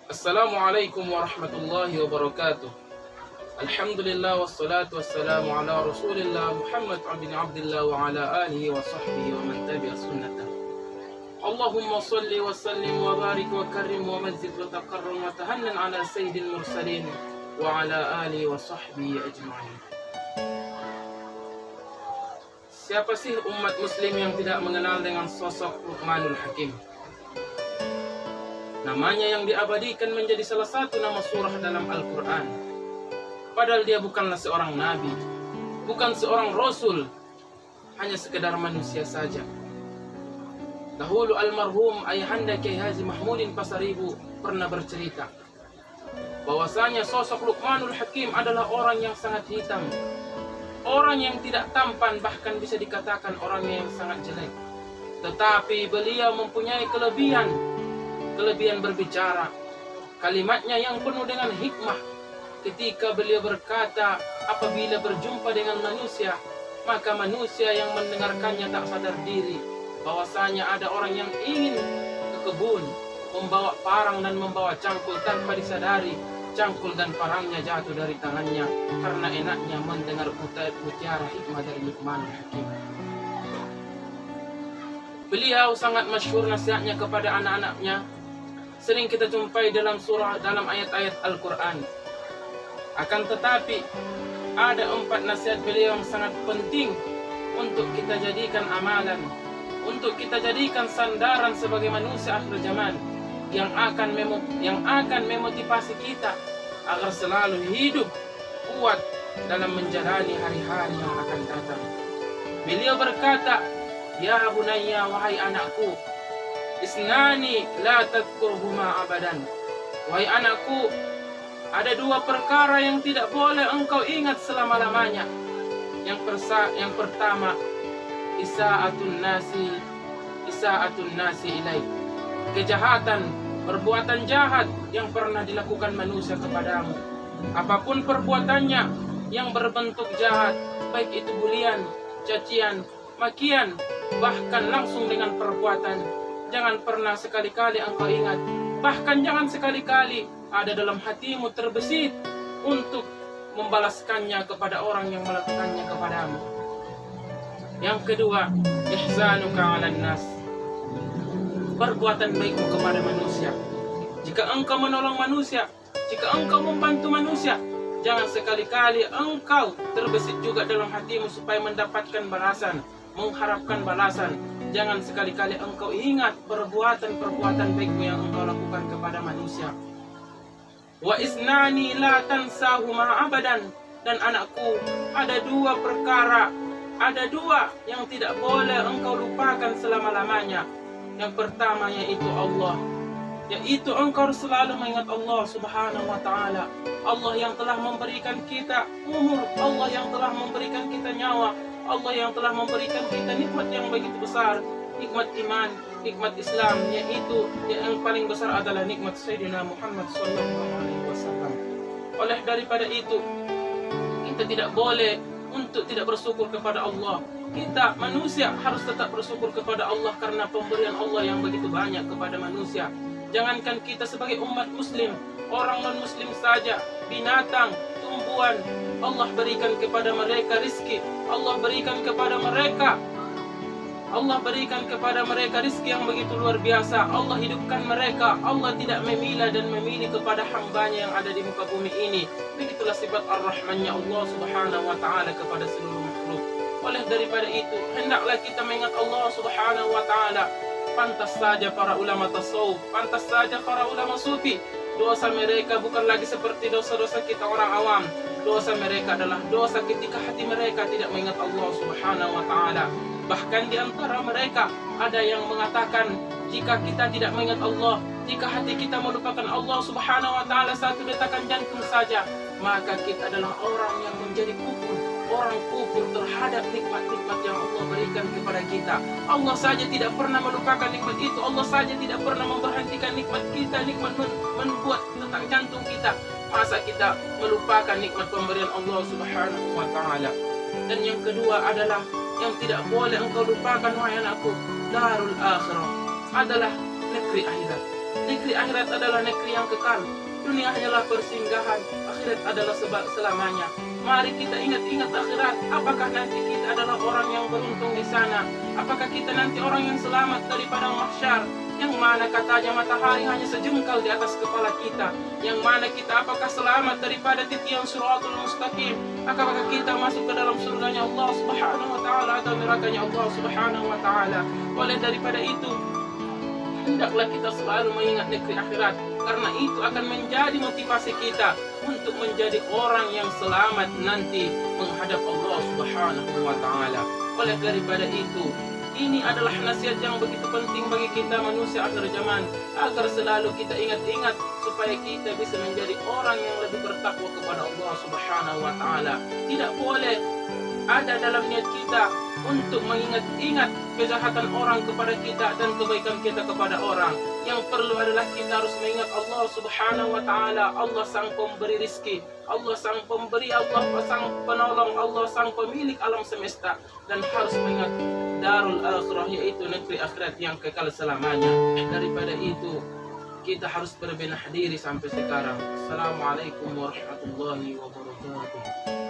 Assalamualaikum warahmatullahi wabarakatuh. Alhamdulillah wassalatu wassalamu ala Rasulillah Muhammad bin Abdullah wa ala alihi wa sahbihi wa man tabi'a sunnatah. Allahumma salli wa sallim wa barik wa karrim wa mazzid wa taqarrum wa tahannan ala sayyidil mursalin wa ala alihi wa sahbihi ajma'in. Siapa sih umat muslim yang tidak mengenal dengan sosok Luqmanul Hakim? Namanya yang diabadikan menjadi salah satu nama surah dalam Al-Quran. Padahal dia bukanlah seorang nabi, bukan seorang rasul, hanya sekedar manusia saja. Dahulu almarhum Ayahanda Kiai Haji Mahmudin Pasaribu pernah bercerita bahwasanya sosok Luqmanul Hakim adalah orang yang sangat hitam, orang yang tidak tampan, bahkan bisa dikatakan orang yang sangat jelek. Tetapi beliau mempunyai kelebihan berbicara. Kalimatnya yang penuh dengan hikmah. Ketika beliau berkata, apabila berjumpa dengan manusia, maka manusia yang mendengarkannya tak sadar diri bahwasanya ada orang yang ingin ke kebun, membawa parang dan membawa cangkul tanpa disadari cangkul dan parangnya jatuh dari tangannya karena enaknya mendengar mutiara hikmah dari Luqmanul Hakim. Beliau sangat masyhur nasihatnya kepada anak-anaknya. Sering kita jumpai dalam ayat-ayat Al-Quran. Akan tetapi ada 4 nasihat beliau yang sangat penting untuk kita jadikan amalan, untuk kita jadikan sandaran sebagai manusia akhir zaman yang akan memotivasi kita agar selalu hidup kuat dalam menjalani hari-hari yang akan datang. Beliau berkata, "Ya bunayya, wahai anakku, isnani la tadhkurhuma abadan." Wahai anakku, ada 2 perkara yang tidak boleh engkau ingat selama-lamanya. Yang pertama, isa'atun nasi ilaik. Kejahatan, perbuatan jahat yang pernah dilakukan manusia kepadamu. Apapun perbuatannya yang berbentuk jahat, baik itu bulian, cacian, makian, bahkan langsung dengan perbuatan, jangan pernah sekali-kali engkau ingat. Bahkan jangan sekali-kali ada dalam hatimu terbesit untuk membalaskannya kepada orang yang melakukannya kepadamu. Yang kedua, ihsanuka 'alan nas. Perbuatan baikmu kepada manusia. Jika engkau menolong manusia, jika engkau membantu manusia, jangan sekali-kali engkau terbesit juga dalam hatimu supaya mendapatkan balasan, mengharapkan balasan. Jangan sekali-kali engkau ingat perbuatan-perbuatan baikmu yang engkau lakukan kepada manusia. Wa isnani la tansahuma abadan. Dan anakku, ada 2 perkara, ada 2 yang tidak boleh engkau lupakan selama-lamanya. Yang pertama yaitu Allah, yaitu engkau selalu mengingat Allah Subhanahu wa ta'ala. Allah yang telah memberikan kita umur, Allah yang telah memberikan kita nyawa, Allah yang telah memberikan kita nikmat yang begitu besar, nikmat iman, nikmat Islam, yaitu yang paling besar adalah nikmat Sayyidina Muhammad sallallahu alaihi wasallam. Oleh daripada itu, kita tidak boleh untuk tidak bersyukur kepada Allah. Kita manusia harus tetap bersyukur kepada Allah karena pemberian Allah yang begitu banyak kepada manusia. Jangankan kita sebagai umat muslim, orang non-muslim saja, binatang, tumbuhan, Allah berikan kepada mereka rizki. Allah berikan kepada mereka rizki yang begitu luar biasa. Allah hidupkan mereka. Allah tidak memilah dan memilih kepada hambanya yang ada di muka bumi ini. Begitulah sifat ar-Rahmannya Allah Subhanahu wa ta'ala kepada seluruh makhluk. Oleh daripada itu, hendaklah kita mengingat Allah Subhanahu wa ta'ala. Pantas saja para ulama tasawuf, pantas saja para ulama sufi, dosa mereka bukan lagi seperti dosa-dosa kita orang awam. Dosa mereka adalah dosa ketika hati mereka tidak mengingat Allah Subhanahu wa ta'ala. Bahkan di antara mereka ada yang mengatakan, jika kita tidak mengingat Allah, jika hati kita melupakan Allah Subhanahu wa ta'ala 1 detakan jantung saja, maka kita adalah orang yang menjadi kufur, orang kufur terhadap nikmat-nikmat yang Allah berikan kepada kita. Allah saja tidak pernah melupakan nikmat itu. Allah saja tidak pernah memberhentikan nikmat kita, nikmat membuat detak jantung kita. Masa kita melupakan nikmat pemberian Allah Subhanahu wa ta'ala. Dan yang kedua adalah yang tidak boleh engkau lupakan, wahai anakku, darul akhirah, adalah negeri akhirat. Negeri akhirat adalah negeri yang kekal. Dunia hanyalah persinggahan, akhirat adalah selamanya. Mari kita ingat-ingat akhirat. Apakah nanti kita adalah orang yang beruntung di sana? Apakah kita nanti orang yang selamat daripada mahsyar? Yang mana katanya matahari hanya sejengkal di atas kepala kita? Yang mana kita apakah selamat daripada titian siratul mustaqim? Apakah kita masuk ke dalam surganya Allah Subhanahu wa taala atau nerakanya Allah Subhanahu wa taala? Oleh daripada itu, hendaklah kita selalu mengingat negeri akhirat, karena itu akan menjadi motivasi kita untuk menjadi orang yang selamat nanti menghadap Allah Subhanahu wa taala. Oleh daripada itu, ini adalah nasihat yang begitu penting bagi kita manusia akhir zaman, agar selalu kita ingat-ingat supaya kita bisa menjadi orang yang lebih bertakwa kepada Allah Subhanahu wa taala. Tidak boleh ada dalam niat kita untuk mengingat-ingat kejahatan orang kepada kita dan kebaikan kita kepada orang. Yang perlu adalah kita harus mengingat Allah Subhanahu wa taala. Allah sang pemberi rizki, Allah sang pemberi, Allah sang penolong, Allah sang pemilik alam semesta, dan harus mengingat darul akhirah, yaitu negeri akhirat yang kekal selamanya. Daripada itu, kita harus berbenah diri sampai sekarang. Assalamualaikum warahmatullahi wabarakatuh.